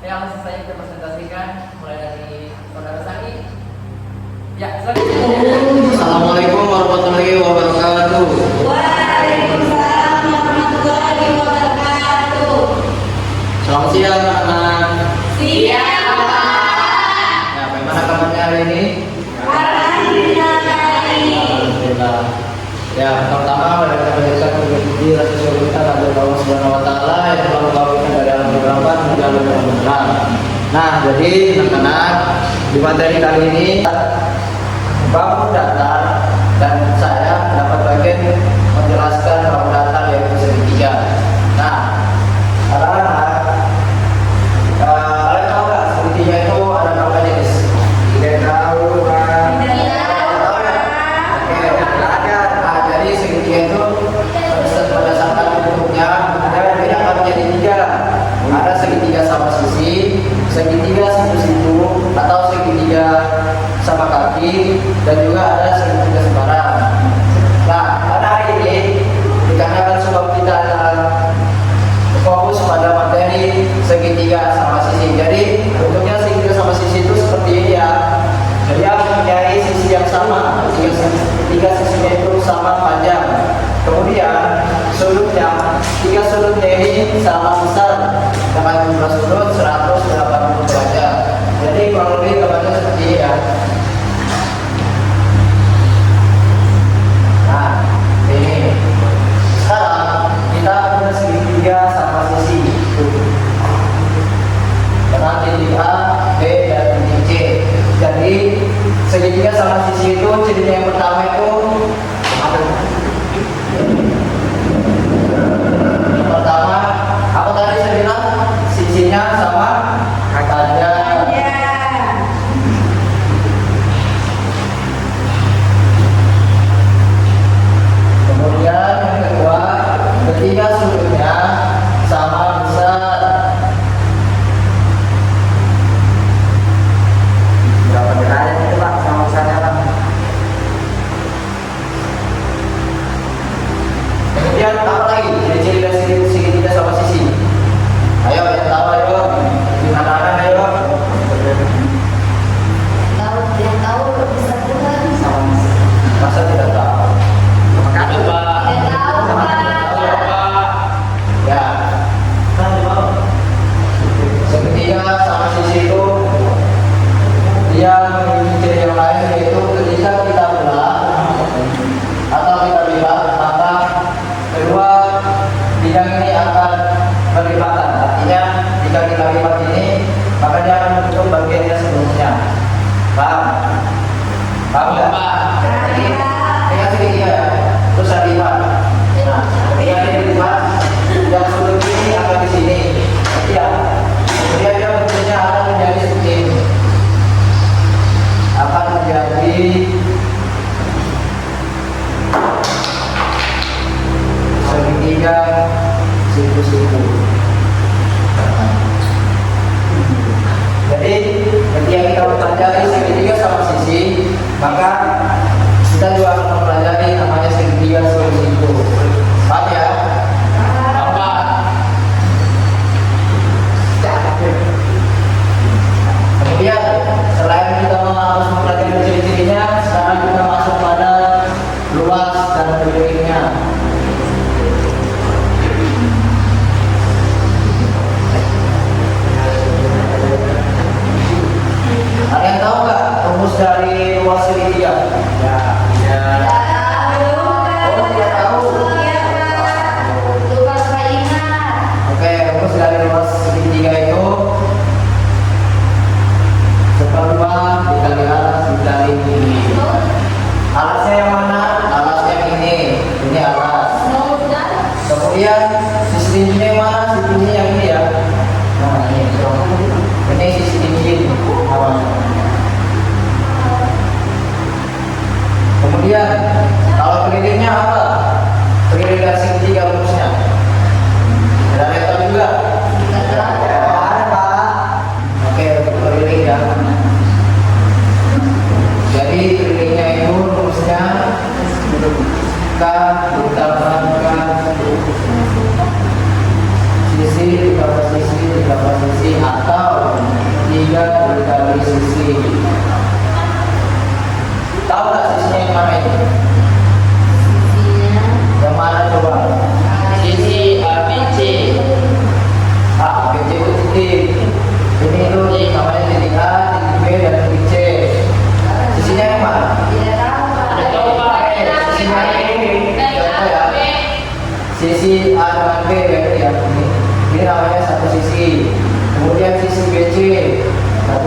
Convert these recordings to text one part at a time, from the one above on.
Yang langsung saja kita presentasikan mulai dari saudara Sani. Ya, silakan. Assalamualaikum warahmatullahi wabarakatuh. Waalaikumsalam warahmatullahi wabarakatuh. Selamat siang anak-anak. Siap, Pak. Ya, bagaimana kabarnya hari ini? Alhamdulillah baik. Alhamdulillah. Ya, pertama mari kita panjatkan puji rasa syukur kita kepada Allah Subhanahu wa taala yang telah memberikan dari alam kegelapan menuju alam kebenaran. Nah, jadi anak-anak, di materi kali ini bangun datar dan saya dapat bagian menjelaskan bangun datar yaitu segitiga. Nah, anak-anak, kalian tahu nggak segitiga itu ada berapa jenis? Tidak tahu, Pak. Oke, ada. Nah, jadi segitiga itu berdasarkan bentuknya ada dibedakan menjadi tiga. Ada segitiga sama sisi, segitiga siku-siku, atau segitiga sama kaki, dan juga ada segitiga sembarang. Nah, pada hari ini dikarenakan sebab kita adalah fokus pada materi segitiga sama sisi. Jadi bentuknya segitiga sama sisi itu seperti ini ya. Dia mempunyai sisi yang sama, tiga sisinya itu sama panjang. Kemudian sudutnya, tiga sudutnya ini sama besar dengan jumlah sudut 180 derajat. Jadi kurang lebih gambarnya seperti ini ya. Nah, ini sekarang kita punya segitiga sama sisi. Dengan titik A, B, dan titik C. Jadi segitiga sama sisi itu cirinya yang pertama itu pertama, apa tadi saya bilang sisinya sama panjang. Kemudian yang kedua, ketiga sudutnya sama besar. Berapa derajat itu Pak sama besarnya Pak? Kemudian apa lagi? Ciri-ciri dari segitiga sama sisi. Ayo yang tahu ayo. Gimana ayo? Yang tahu bisa bukan? Masa tidak tahu? Makasih, Pak. Tidak tahu, Pak. Ya. Segitiga sama sisi itu dia memiliki ciri yang lain, yaitu ketika kita belah atau kita lipat, maka kedua bidang ini akan berlipatan. Artinya jika kita lipat ini, maka dia akan menutup bagian yang sebelumnya. Paham? Paham nggak? Dengan segitiga ya. Terus saya lipat. Nah, ketika dia dilipat, yang sudut ini akan di sini. Ya. Kemudian dia bentuknya akan menjadi seperti ini. Akan menjadi segitiga siku-siku. Jadi ketika kita mempelajari segitiga sama sisi, maka kita juga akan mempelajari namanya segitiga siku-siku. Paham ya? Bapak.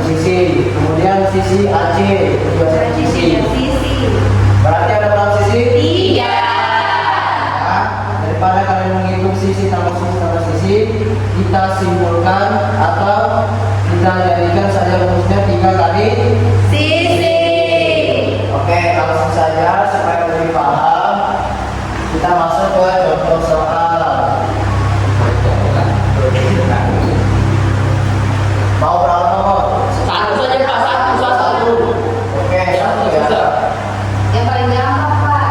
sisi. Kemudian sisi AC juga satu sisi. Berarti ada berapa sisi? Nah, daripada kalian menghitung sisi tambah sisi, kita simpulkan atau kita jadikan saja rumusnya 3 kali. Oke, langsung saja supaya lebih paham, kita masuk ke contoh soal. Mau berapa nomor? Satu saja Pak, satu. Oke, satu ya. Yang paling gampang, Pak.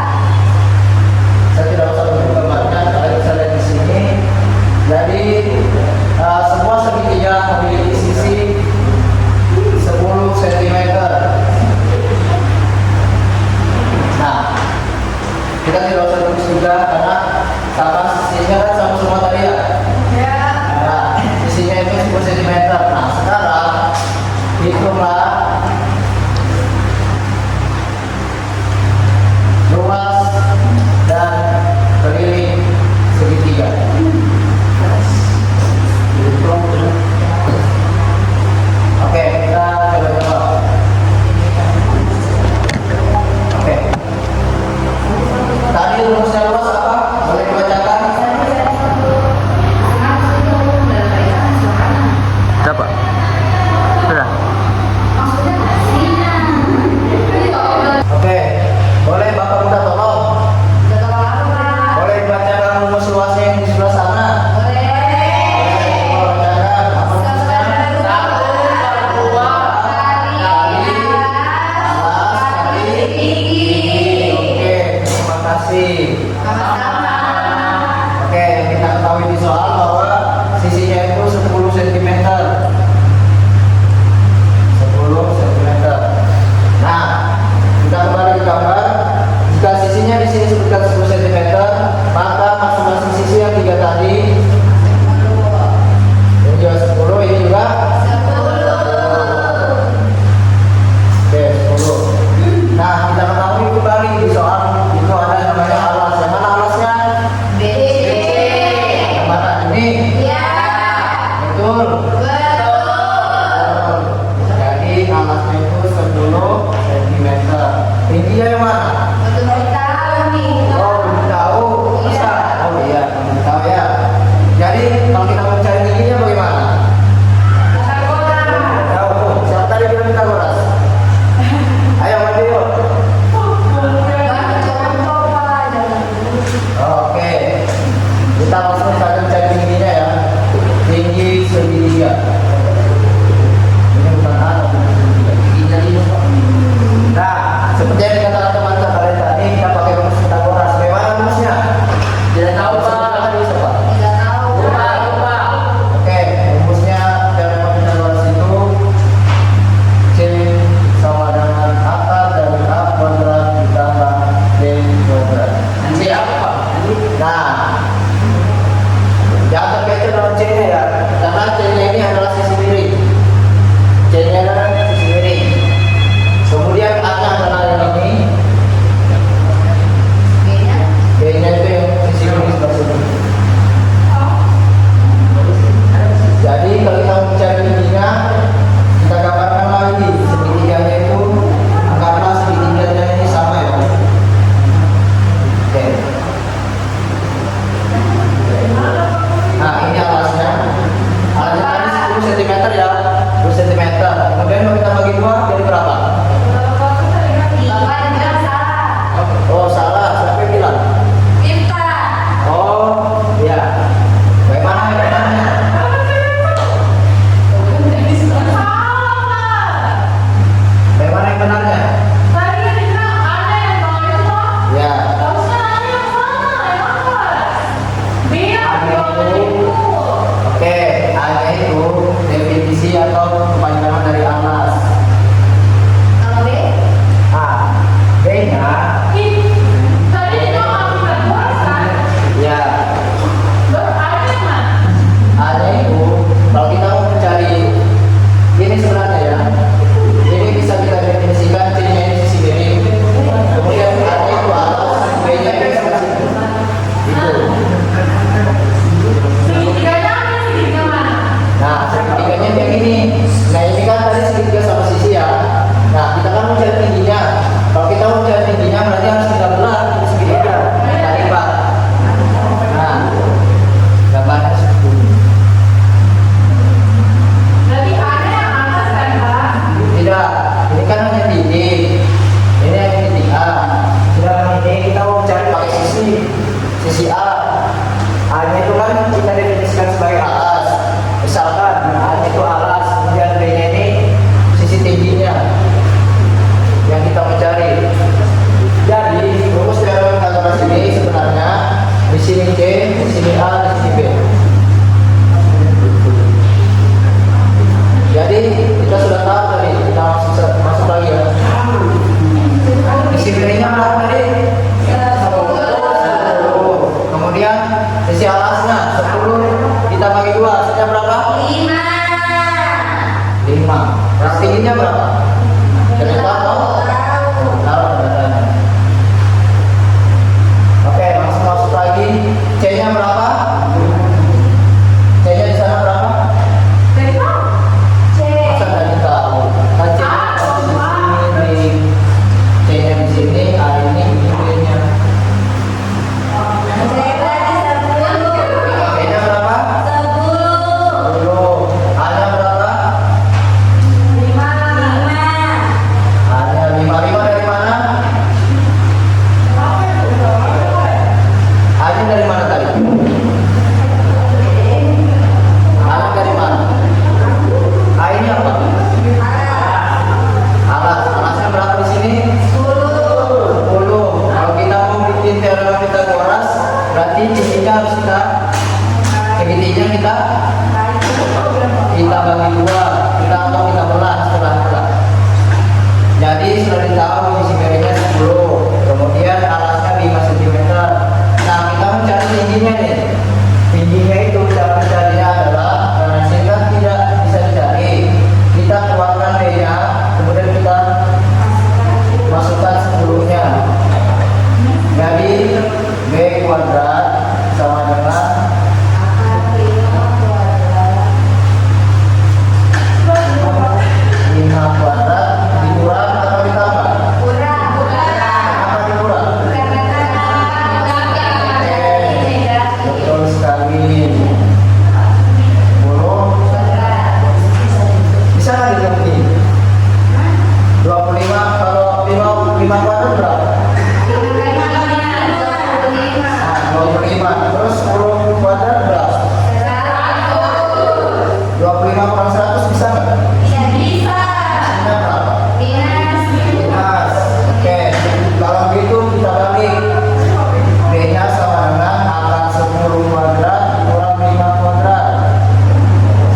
Saya tidak usah menggambarkan, kalian bisa lihat di sini. Jadi semua segitiga memiliki sisi 10 cm. Nah, kita tidak usah tulis juga karena sama sisinya kan sama semua tadi ya. Nah, sisinya itu 10 cm. Nah, sekarang hitunglah luas dan keliling segitiga. Oke, kita coba. Oke. Tadi rumusnya luas apa? Boleh dibacakan? Dapat. Sudah. Oke. Boleh Bapak minta tolong? Boleh dibacakan rumus luasnya yang di sebelah sana? Boleh bacakan. Apa rumusnya? Alas kali tinggi. Oke, terima kasih. Oke, kita ketahui di soal bahwa sisinya itu 10 cm. 10 cm. Nah, kita kembali ke gambar. Jika sisinya di sini sebutkan 10 cm, maka masing-masing sisi yang 3 tadi ini juga 10, ini juga oke, 10. Nah, kita ketahui kembali di soal itu ada yang namanya alas. Yang mana alasnya? Yang mana ini? Betul. Jadi alasnya itu 10 cm. Tingginya yang mana? Oh, belum tahu. Masa? Oh iya, belum tahu ya. Jadi kalau kita mencari tingginya bagaimana? Tahu. Siapa tadi bilang Pitagoras? Ayo maju yuk. Oke. Kita langsung saja mencari tingginya ya. Tinggi segitiga. Ini bukan A, tapi segitiga. Tingginya ini Pak. Nah, seperti yang dikatakan teman-teman. 5. Berarti ininya berapa? Kenapa tahu? Taruh datanya. Oke, langsung masuk lagi. C-nya berapa? C-nya di sana berapa? Masa tadi tahu? Kan C-nya di sini, A ini B-nya. C-nya berapa? 10. A-nya berapa? A-nya 5. 5 dari mana? A-nya dari mana tadi? A-nya dari mana? A ini apa? Alas. Alasnya berapa di sini? 10. Kalau kita mau bikin teorema Pitagoras, berarti tingginya harus kita segitiganya kita bagi 2, kita belah setelah. Jadi sudah tahu sisi miringnya 10, kemudian alasnya 5 cm. Nah, kita mencari tingginya nih. Tingginya itu cara mencarinya adalah sehingga tidak bisa dicari. Kita keluarkan B-nya, kemudian kita masukkan 10-nya. Jadi B kuadrat sama dengan 5 kuadrat dikurang atau ditambah? Apa dikurang? Betul sekali. 10. Bisa nggak diganti? 25. Kalau 5 kuadrat berapa? Nah, 25. Terus 10 kuadrat berapa? 25 kurang 100 bisa nggak? Hasilnya berapa? Minus. Oke, kalau gitu kita balik. B-nya sama dengan akar 10 kuadrat kurang 5 kuadrat.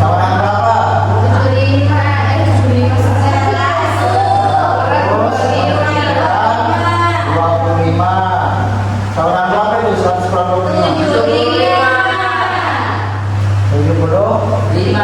Sama dengan berapa? Terus 25. Sama dengan berapa itu? 125. 5. 75.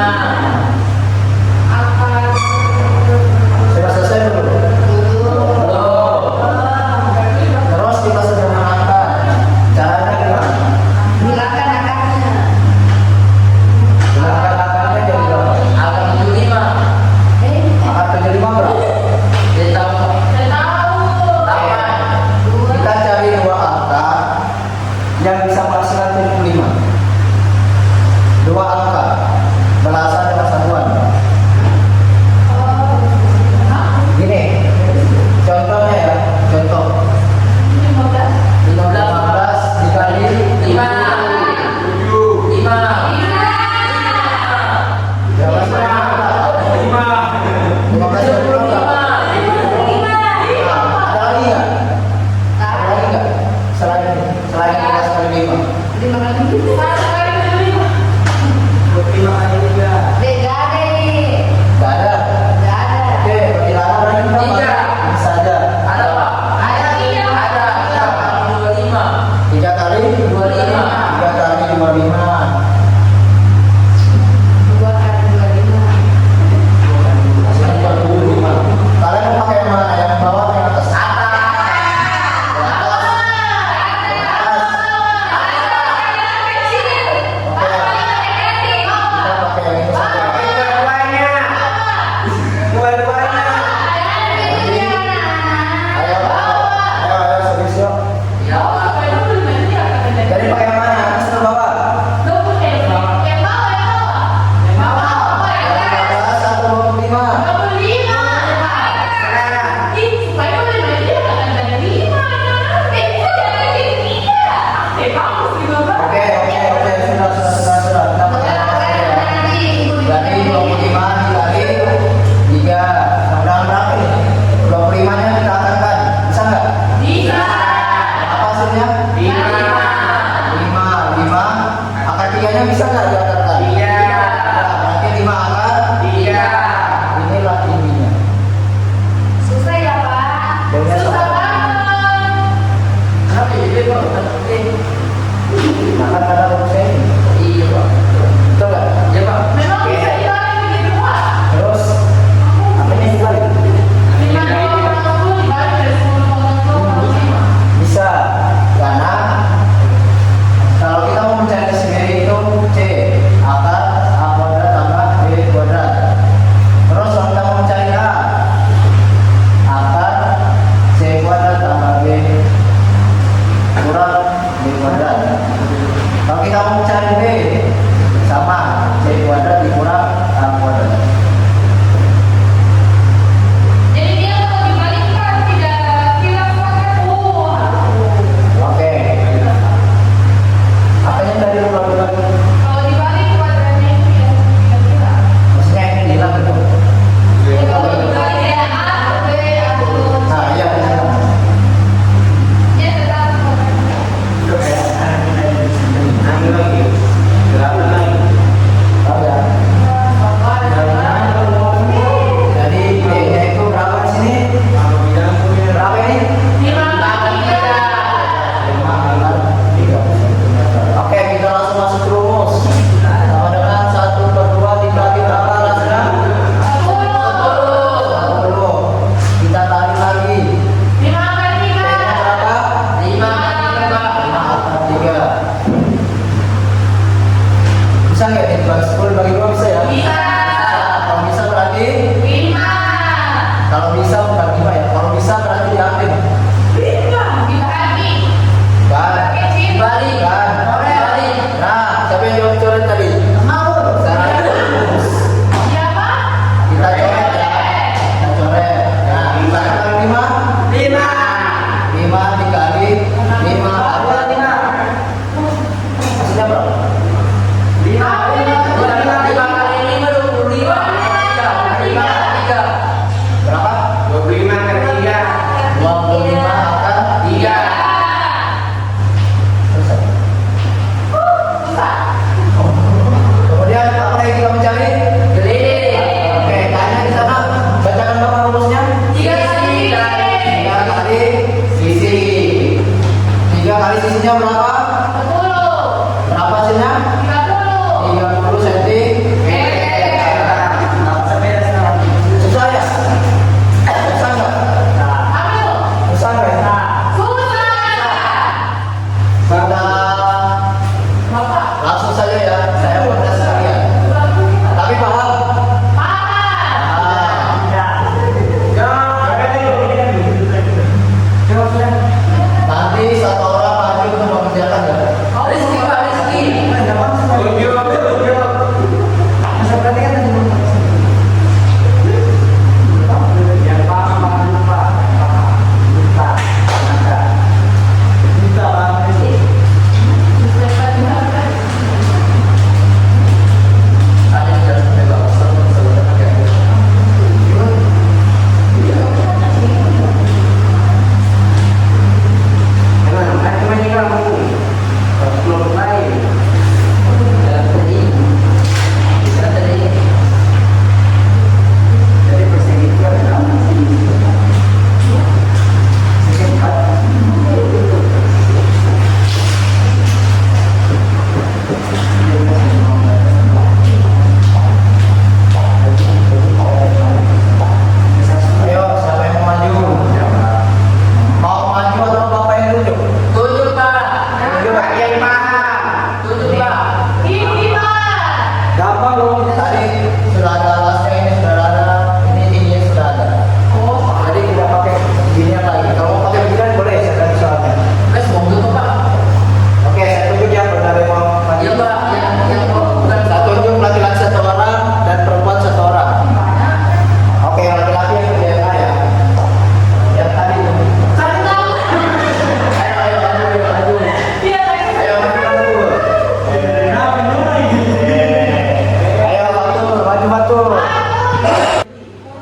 Fatur.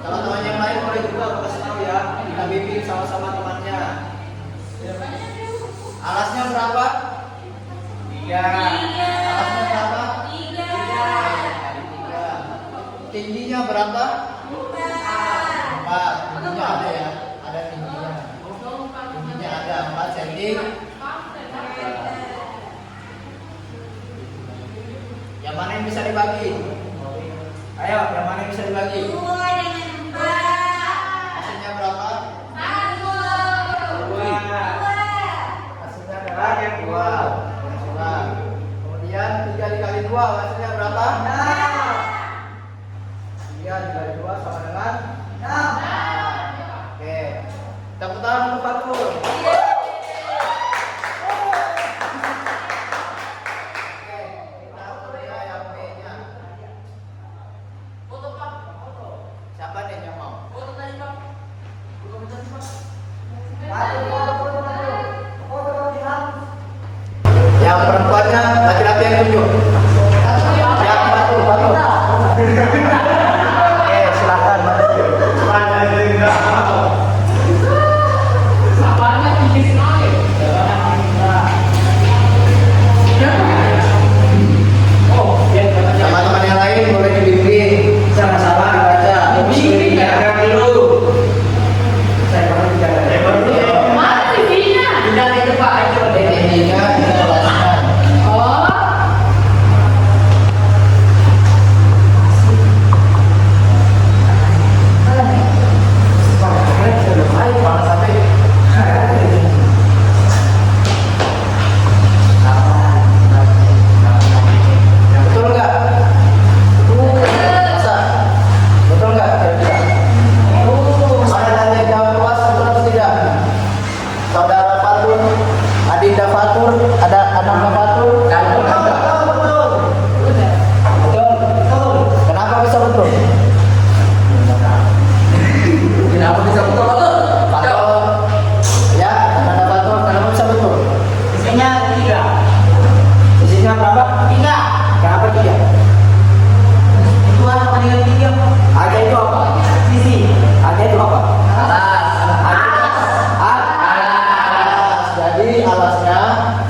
Teman-teman yang lain boleh juga aku kasih tahu ya. Kita bimbing sama-sama temannya. Alasnya berapa? 3. Alasnya berapa? 3. Tingginya berapa? 4. Tingginya ada ya? Ada tingginya. Tingginya ada 4 cm. Yang mana yang bisa dibagi? Ayo, yang mana yang bisa dibagi? 2 dengan 4. Hasilnya berapa? 2. Hasilnya adalah yang 2. Kemudian 3 dikali 2 hasilnya berapa? 3 dikali 2 sama dengan 6. Oke. Tepuk tangan untuk Fatur. Oke, kita mulai yang B-nya. Siapa nih yang mau? Yang perempuannya laki-laki yang tunjuk. Yang Fatur. Oke, silakan Fatur. Teman-teman yang lain boleh dibimbing sama-sama dibaca. Intinya dijelaskan. Betul nggak? Masa? Betul nggak? Kira-kira? Mana tanya jawab luas betul atau tidak? Saudara Fatur, Adinda Fatur, ada Ananda Fatur. Betul. Betul. Kenapa bisa betul? Kenapa bisa betul? Fatur. Ya, Ananda Fatur, kenapa bisa betul? Isinya 3. Isinya berapa? 3. Kenapa 3? Itu apa dengan 3? Harga itu apa? Sisi. Harga itu apa? Alas. Alas. Jadi alasnya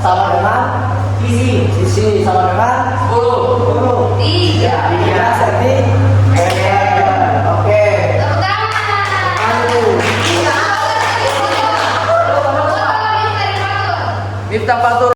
sama dengan sisi sama dengan 10. 3 cm. Oke. Miftah Fatur.